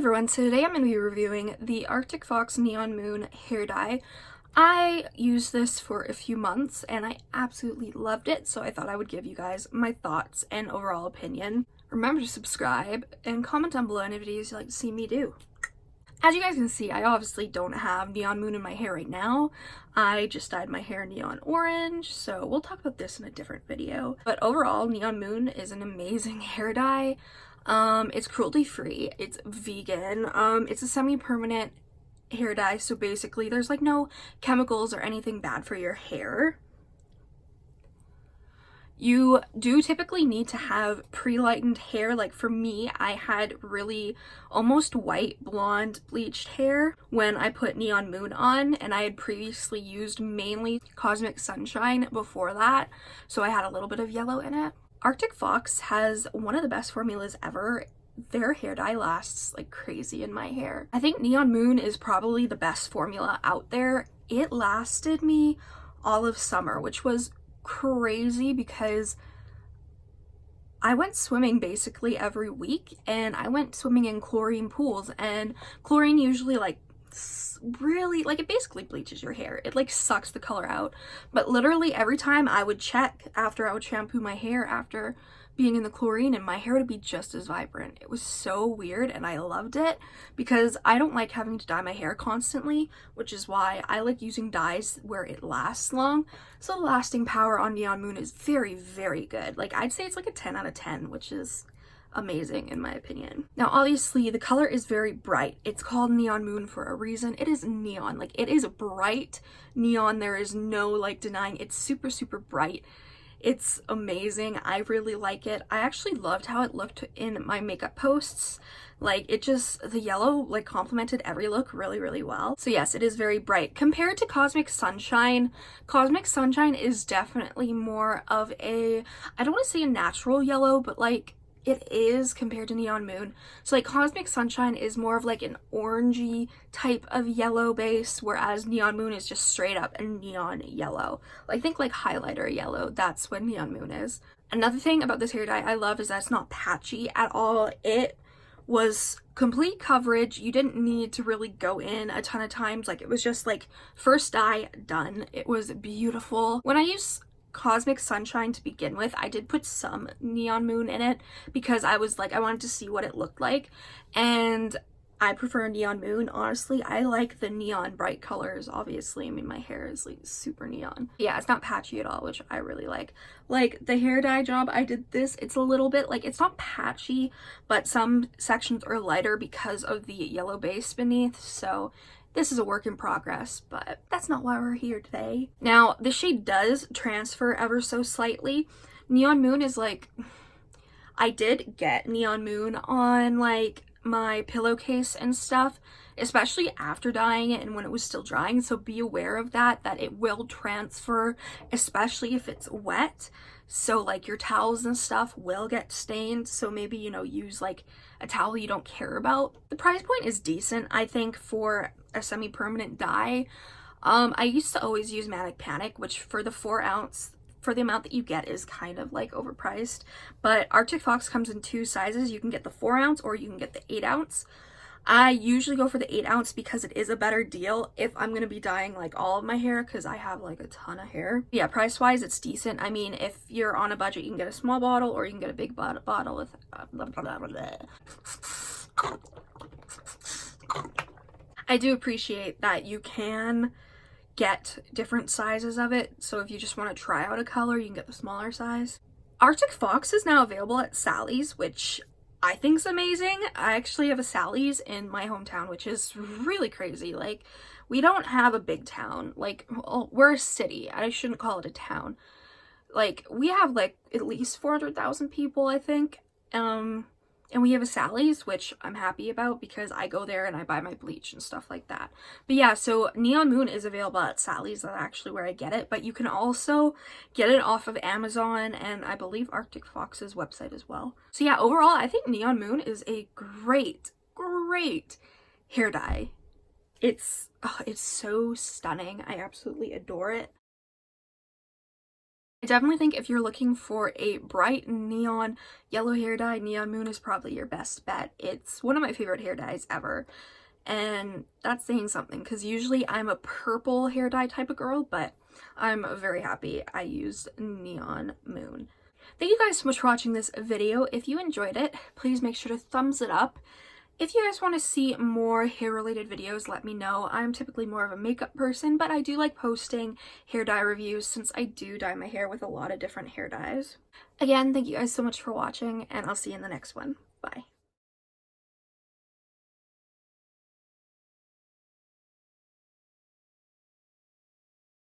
everyone, so today I'm going to be reviewing the Arctic Fox Neon Moon hair dye. I used this for a few months and I absolutely loved it, so I thought I would give you guys my thoughts and overall opinion. Remember to subscribe and comment down below any videos you'd like to see me do. As you guys can see, I obviously don't have Neon Moon in my hair right now. I just dyed my hair neon orange, so we'll talk about this in a different video. But overall, Neon Moon is an amazing hair dye. It's cruelty-free, it's vegan, it's a semi-permanent hair dye, so basically there's like no chemicals or anything bad for your hair. You do typically need to have pre-lightened hair. Like for me, I had really almost white blonde bleached hair when I put Neon Moon on, and I had previously used mainly Cosmic Sunshine before that, so I had a little bit of yellow in it. Arctic Fox has one of the best formulas ever. Their hair dye lasts like crazy in my hair. I think Neon Moon is probably the best formula out there. It lasted me all of summer, which was crazy because I went swimming basically every week, and I went swimming in chlorine pools, and chlorine usually really it basically bleaches your hair. It like sucks the color out, but literally every time I would check after I would shampoo my hair after being in the chlorine, and my hair would be just as vibrant. It was so weird and I loved it because I don't like having to dye my hair constantly, which is why I like using dyes where it lasts long. So the lasting power on Neon Moon is very, very good. Like I'd say it's like a 10 out of 10, which is amazing in my opinion. Now obviously the color is very bright. It's called Neon Moon for a reason. It is neon, like it is bright neon. There is no like denying it's super, super bright. It's amazing. I really like it. I actually loved how it looked in my makeup posts. Like it just, the yellow like complemented every look really, really well. So yes, it is very bright. Compared to Cosmic Sunshine, Cosmic Sunshine is definitely more of a, I don't want to say a natural yellow, but like it is compared to Neon Moon. So like Cosmic Sunshine is more of like an orangey type of yellow base, whereas Neon Moon is just straight up a neon yellow. I think like highlighter yellow, that's what Neon Moon is. Another thing about this hair dye I love is that it's not patchy at all. It was complete coverage. You didn't need to really go in a ton of times. Like it was just like first dye, done. It was beautiful. When I use Cosmic Sunshine to begin with, I did put some Neon Moon in it because I was like, I wanted to see what it looked like, and I prefer Neon Moon. Honestly, I like the neon bright colors. Obviously, I mean my hair is like super neon. Yeah, it's not patchy at all, which I really like. Like the hair dye job I did this, it's a little bit like, it's not patchy, but some sections are lighter because of the yellow base beneath, so this is a work in progress, but that's not why we're here today. Now, the shade does transfer ever so slightly. Neon Moon is like, I did get Neon Moon on like my pillowcase and stuff, especially after dyeing it and when it was still drying, so be aware of that it will transfer, especially if it's wet. So like your towels and stuff will get stained, so maybe, you know, use like a towel you don't care about. The price point is decent, I think, for a semi-permanent dye. I used to always use Manic Panic, which for the 4 ounce, for the amount that you get, is kind of like overpriced. But Arctic Fox comes in 2 sizes. You can get the 4 ounce or you can get the 8 ounce. I usually go for the 8 ounce because it is a better deal if I'm going to be dyeing like all of my hair, because I have like a ton of hair. Yeah, price wise it's decent. I mean, if you're on a budget, you can get a small bottle or you can get a big bottle with I do appreciate that you can get different sizes of it, so if you just want to try out a color, you can get the smaller size. Arctic Fox is now available at Sally's, which I think is amazing. I actually have a Sally's in my hometown, which is really crazy. Like, we don't have a big town. Like, well, we're a city. I shouldn't call it a town. Like, we have like at least 400,000 people, I think. And we have a Sally's, which I'm happy about because I go there and I buy my bleach and stuff like that. But yeah, so Neon Moon is available at Sally's. That's actually where I get it. But you can also get it off of Amazon and I believe Arctic Fox's website as well. So yeah, overall, I think Neon Moon is a great, great hair dye. It's so stunning. I absolutely adore it. I definitely think if you're looking for a bright neon yellow hair dye, Neon Moon is probably your best bet. It's one of my favorite hair dyes ever. And that's saying something because usually I'm a purple hair dye type of girl, but I'm very happy I used Neon Moon. Thank you guys so much for watching this video. If you enjoyed it, please make sure to thumbs it up. If you guys want to see more hair related videos, let me know. I'm typically more of a makeup person, but I do like posting hair dye reviews since I do dye my hair with a lot of different hair dyes. Again, thank you guys so much for watching, and I'll see you in the next one. Bye.